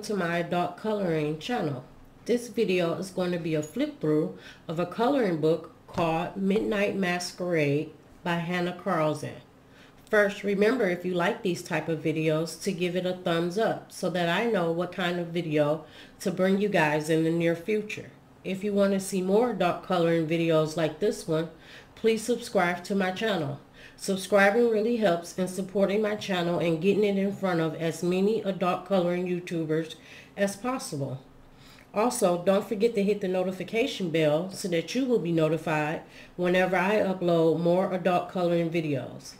to my adult coloring channel. This video is going to be a flip through of a coloring book called Midnight Masquerade by Hanna Karlzon. First, remember, if you like these type of videos, to give it a thumbs up so that I know what kind of video to bring you guys in the near future. If you want to see more adult coloring videos like this one, please subscribe to my channel. Subscribing really helps in supporting my channel and getting it in front of as many adult coloring YouTubers as possible. Also, don't forget to hit the notification bell so that you will be notified whenever I upload more adult coloring videos.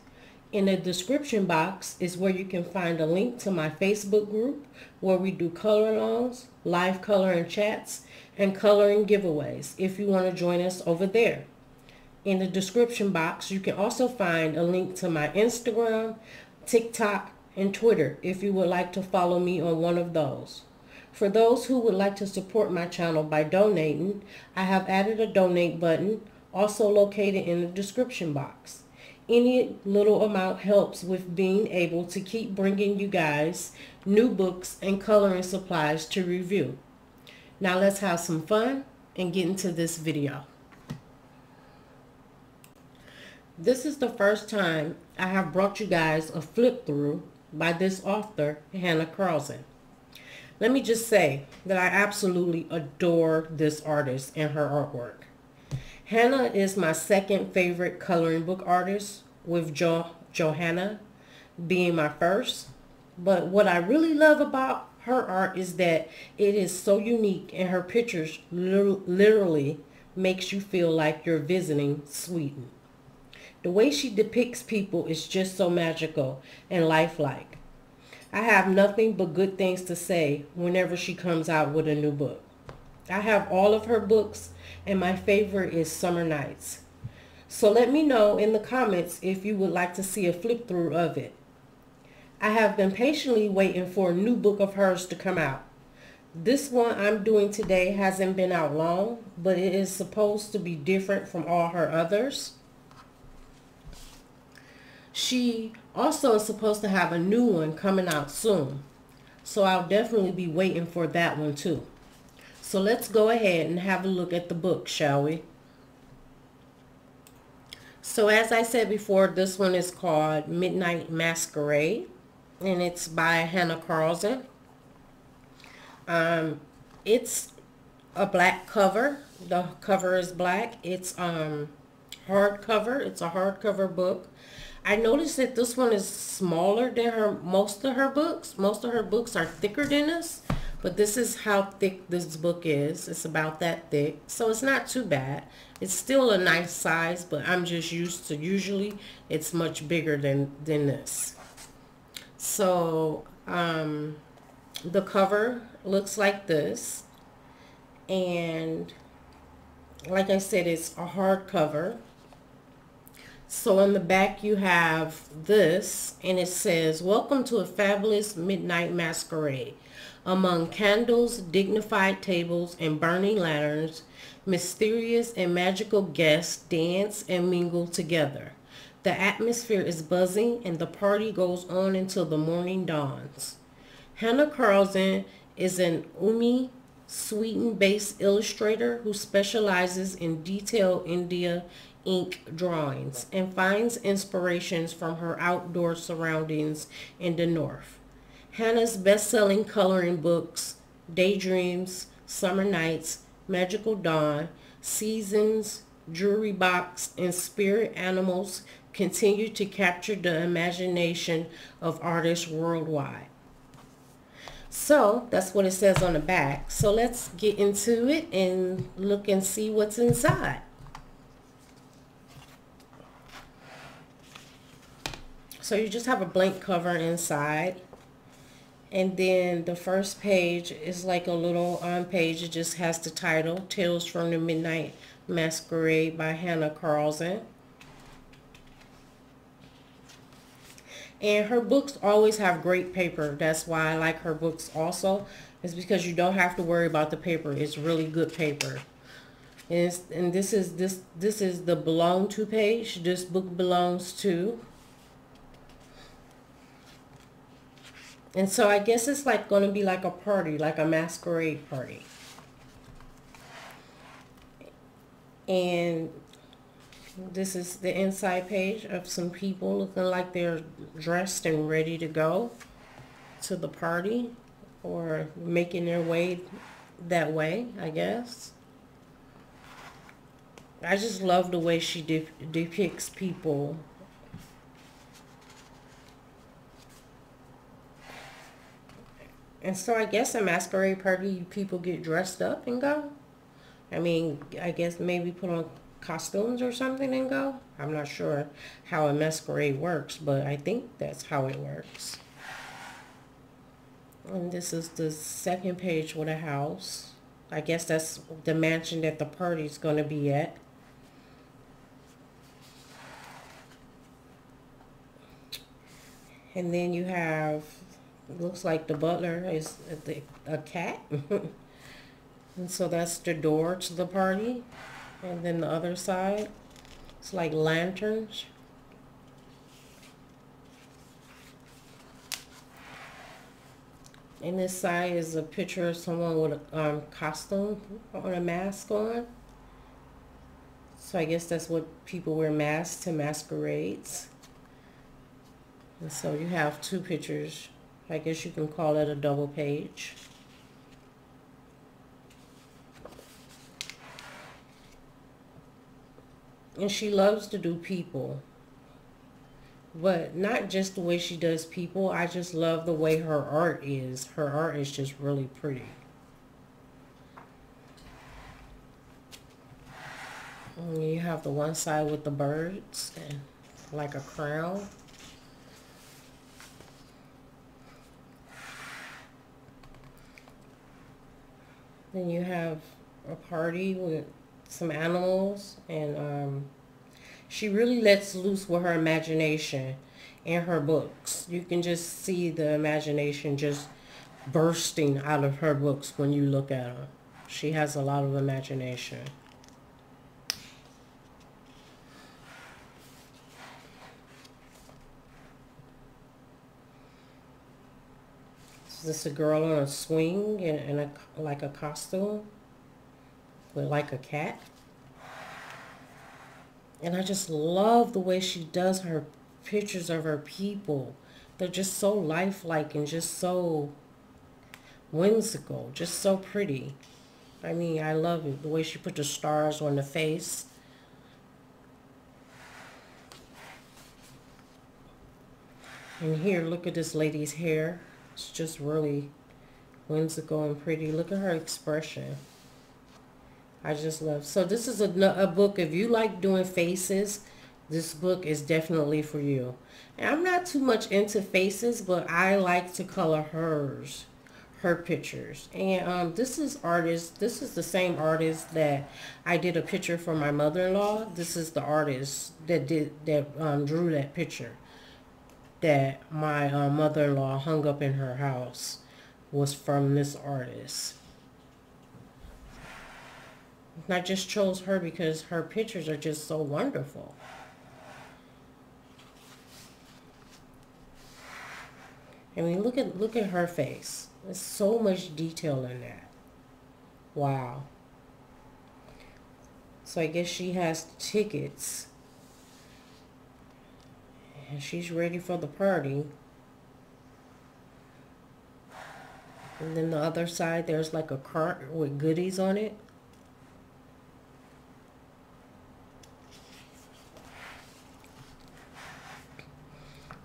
In the description box is where you can find a link to my Facebook group where we do color-alongs, live coloring chats, and coloring giveaways if you want to join us over there. In the description box, you can also find a link to my Instagram, TikTok, and Twitter if you would like to follow me on one of those. For those who would like to support my channel by donating, I have added a donate button, also located in the description box. Any little amount helps with being able to keep bringing you guys new books and coloring supplies to review. Now let's have some fun and get into this video. This is the first time I have brought you guys a flip through by this author, Hanna Karlzon. Let me just say that I absolutely adore this artist and her artwork. Hanna is my second favorite coloring book artist, with Johanna being my first. But what I really love about her art is that it is so unique, and her pictures literally makes you feel like you're visiting Sweden. The way she depicts people is just so magical and lifelike. I have nothing but good things to say whenever she comes out with a new book. I have all of her books, and my favorite is Summer Nights. So let me know in the comments if you would like to see a flip through of it. I have been patiently waiting for a new book of hers to come out. This one I'm doing today hasn't been out long, but it is supposed to be different from all her others. She also is supposed to have a new one coming out soon, so I'll definitely be waiting for that one too. So let's go ahead and have a look at the book, shall we? So as I said before, this one is called Midnight Masquerade, and it's by Hanna Karlzon. It's a black cover. The cover is black. It's hardcover. It's a hardcover book. I noticed that this one is smaller than most of her books. Most of her books are thicker than this, but this is how thick this book is. It's about that thick, so it's not too bad. It's still a nice size, but I'm just used to, usually it's much bigger than this. So the cover looks like this, and like I said, it's a hardcover. So on the back you have this, and it says, "Welcome to a fabulous midnight masquerade. Among candles, dignified tables, and burning lanterns, mysterious and magical guests dance and mingle together. The atmosphere is buzzing, and the party goes on until the morning dawns." Hanna Karlzon is an Umeå, Sweden-based illustrator who specializes in detailed India ink drawings and finds inspirations from her outdoor surroundings in the north. Hanna's best-selling coloring books, Daydreams, Summer Nights, Magical Dawn, Seasons, Jewelry Box, and Spirit Animals continue to capture the imagination of artists worldwide. So that's what it says on the back. So let's get into it and look and see what's inside. So you just have a blank cover inside, and then the first page is like a little page. It just has the title, Tales from the Midnight Masquerade by Hanna Karlzon. And her books always have great paper. That's why I like her books also, is because you don't have to worry about the paper. It's really good paper. And this is the belong to page. This book belongs to. And so I guess it's like going to be like a party, like a masquerade party. And this is the inside page of some people looking like they're dressed and ready to go to the party or making their way that way, I guess. I just love the way she depicts people. And so I guess a masquerade party, people get dressed up and go. I mean, I guess maybe put on costumes or something and go. I'm not sure how a masquerade works, but I think that's how it works. And this is the second page with a house. I guess that's the mansion that the party's going to be at. And then you have, looks like the butler is a cat. And so that's the door to the party. And then the other side, it's like lanterns. And this side is a picture of someone with a costume or a mask on. So I guess that's what people wear masks to masquerades. And so you have two pictures. I guess you can call it a double page. And she loves to do people. But not just the way she does people. I just love the way her art is. Her art is just really pretty. And you have the one side with the birds and like a crown. Then you have a party with some animals, and she really lets loose with her imagination in her books. You can just see the imagination just bursting out of her books when you look at her. She has a lot of imagination. Is this a girl on a swing in a like a costume with like a cat? And I just love the way she does her pictures of her people. They're just so lifelike and just so whimsical, just so pretty. I mean, I love it. The way she put the stars on the face. And here, look at this lady's hair. It's just really whimsical and pretty. Look at her expression. I just love. So this is a book. If you like doing faces, this book is definitely for you. And I'm not too much into faces, but I like to color her pictures. And this is artist. This is the same artist that I did a picture for my mother-in-law. This is the artist that drew that picture that my mother-in-law hung up in her house. Was from this artist. And I just chose her because her pictures are just so wonderful. I mean, look at her face. There's so much detail in that. Wow. So I guess she has tickets. And she's ready for the party. And then the other side, there's like a cart with goodies on it.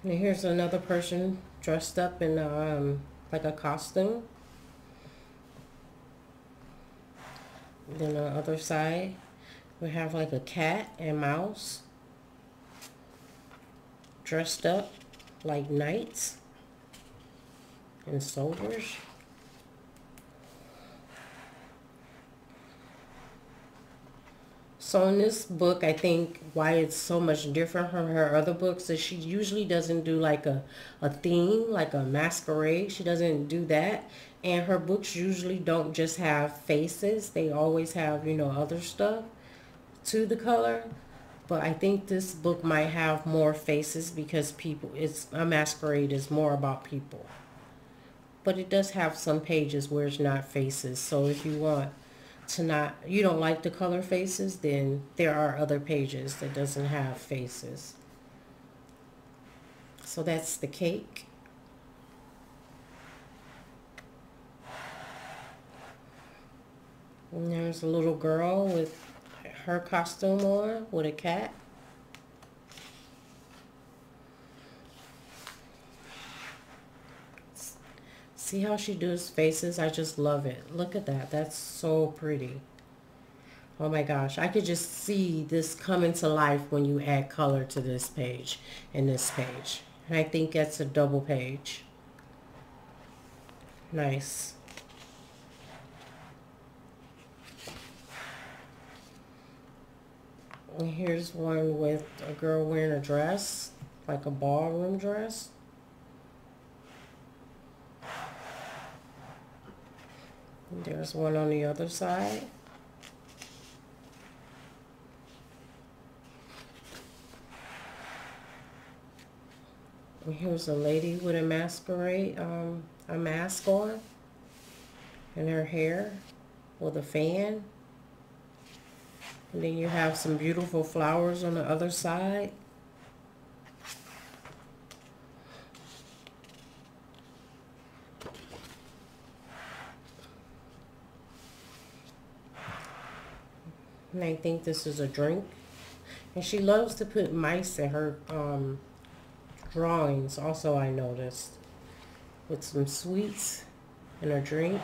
And here's another person dressed up in like a costume. And then on the other side, we have like a cat and mouse dressed up like knights and soldiers. So in this book, I think why it's so much different from her other books is she usually doesn't do like a theme, like a masquerade. She doesn't do that. And her books usually don't just have faces. They always have, you know, other stuff to the color. But I think this book might have more faces because people, it's a masquerade is more about people. But it does have some pages where it's not faces. So if you want to not, you don't like the color faces, then there are other pages that doesn't have faces. So that's the cake. And there's a little girl with her costume on with a cat. See how she does faces? I just love it. Look at that. That's so pretty. Oh my gosh. I could just see this coming to life when you add color to this page and this page. And I think that's a double page. Nice. And here's one with a girl wearing a dress, like a ballroom dress. And there's one on the other side. And here's a lady with a masquerade, a mask on, and her hair with a fan. And then you have some beautiful flowers on the other side. And I think this is a drink. And she loves to put mice in her drawings, also I noticed. With some sweets in her drink.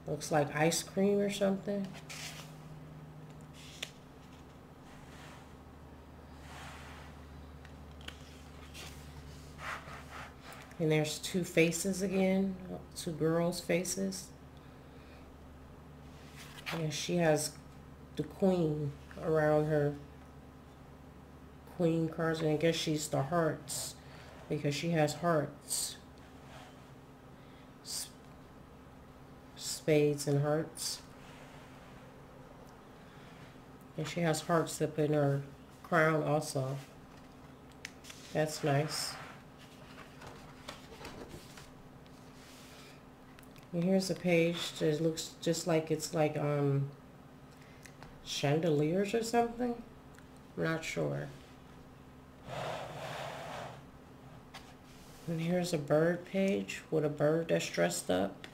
Looks like ice cream or something. And there's two faces again, two girls' faces. And she has the queen around her. Queen cards, and I guess she's the hearts because she has hearts. Spades and hearts. And she has hearts up in her crown also. That's nice. And here's a page that looks just like it's like chandeliers or something. I'm not sure. And here's a bird page with a bird that's dressed up.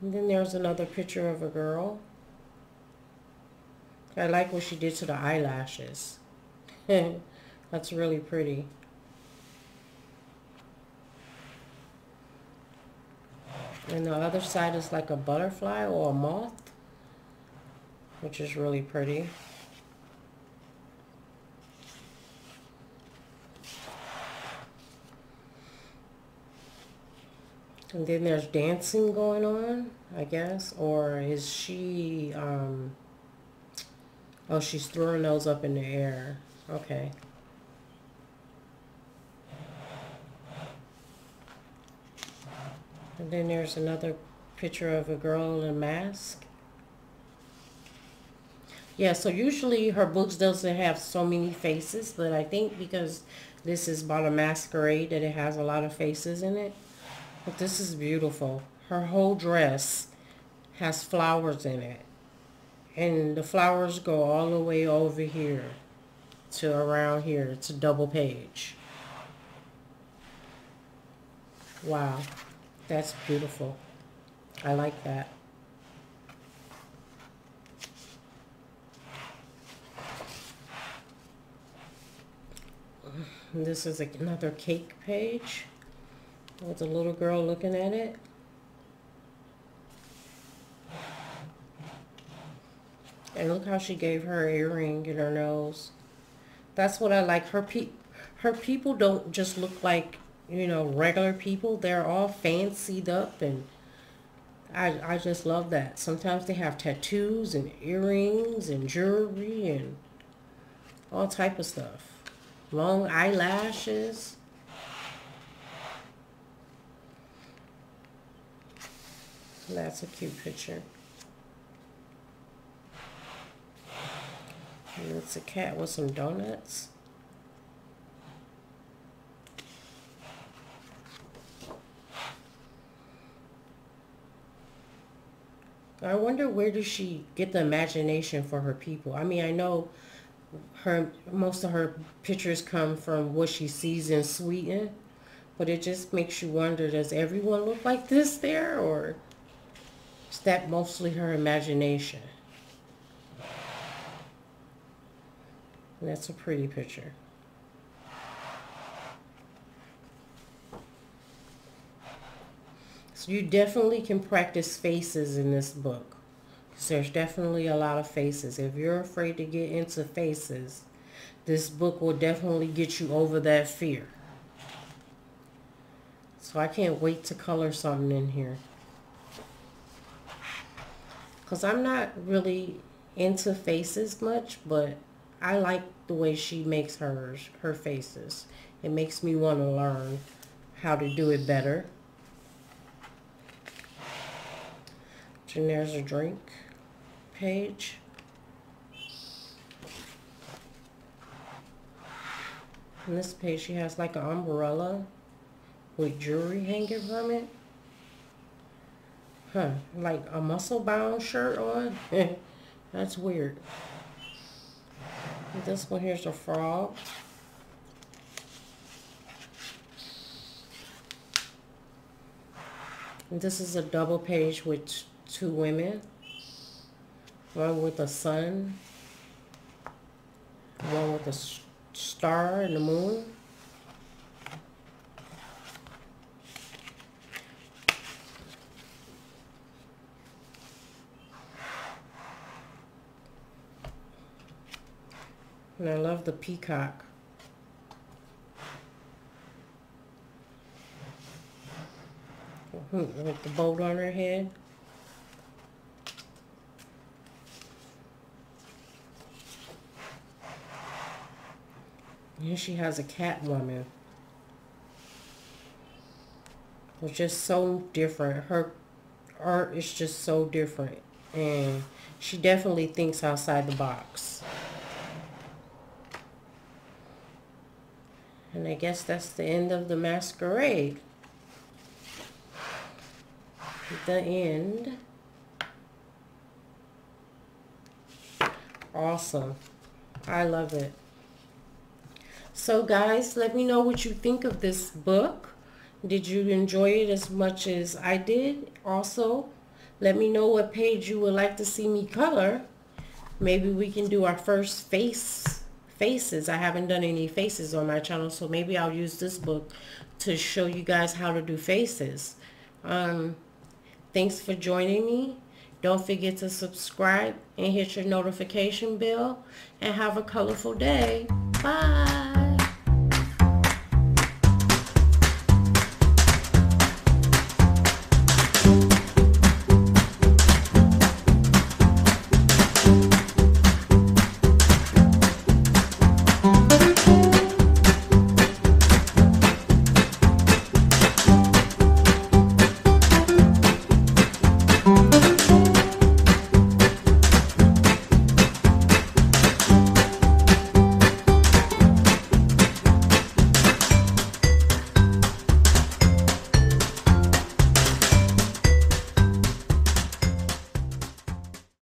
And then there's another picture of a girl. I like what she did to the eyelashes. That's really pretty. And the other side is like a butterfly or a moth, which is really pretty. And then there's dancing going on, I guess. Or is she, oh, she's throwing those up in the air. Okay. And then there's another picture of a girl in a mask. Yeah, so usually her books doesn't have so many faces, but I think because this is about a masquerade that it has a lot of faces in it. But this is beautiful. Her whole dress has flowers in it. And the flowers go all the way over here to around here. It's a double page. Wow. That's beautiful. I like that. And this is another cake page with a little girl looking at it. And look how she gave her earring in her nose. That's what I like. Her people don't just look like, you know, regular people. They're all fancied up, and I just love that. Sometimes they have tattoos and earrings and jewelry and all type of stuff. Long eyelashes. That's a cute picture. And it's a cat with some donuts. I wonder, where does she get the imagination for her people? I mean, I know most of her pictures come from what she sees in Sweden, but it just makes you wonder, does everyone look like this there, or is that mostly her imagination? And that's a pretty picture. So you definitely can practice faces in this book. There's definitely a lot of faces. If you're afraid to get into faces, this book will definitely get you over that fear. So I can't wait to color something in here. Because I'm not really into faces much, but I like the way she makes her faces. It makes me want to learn how to do it better. And there's a drink page. On this page, she has like an umbrella with jewelry hanging from it. Huh, like a muscle-bound shirt on. That's weird. And this one here's a frog. And this is a double page with two women. One with a sun. One with a star and the moon. And I love the peacock. With the boat on her head. And she has a cat woman. It's just so different. Her art is just so different. And she definitely thinks outside the box. And I guess that's the end of the masquerade. The end. Awesome. I love it. So guys, let me know what you think of this book. Did you enjoy it as much as I did? Also, let me know what page you would like to see me color. Maybe we can do our first faces. I haven't done any faces on my channel, so maybe I'll use this book to show you guys how to do faces. Thanks for joining me. Don't forget to subscribe and hit your notification bell, and have a colorful day. Bye.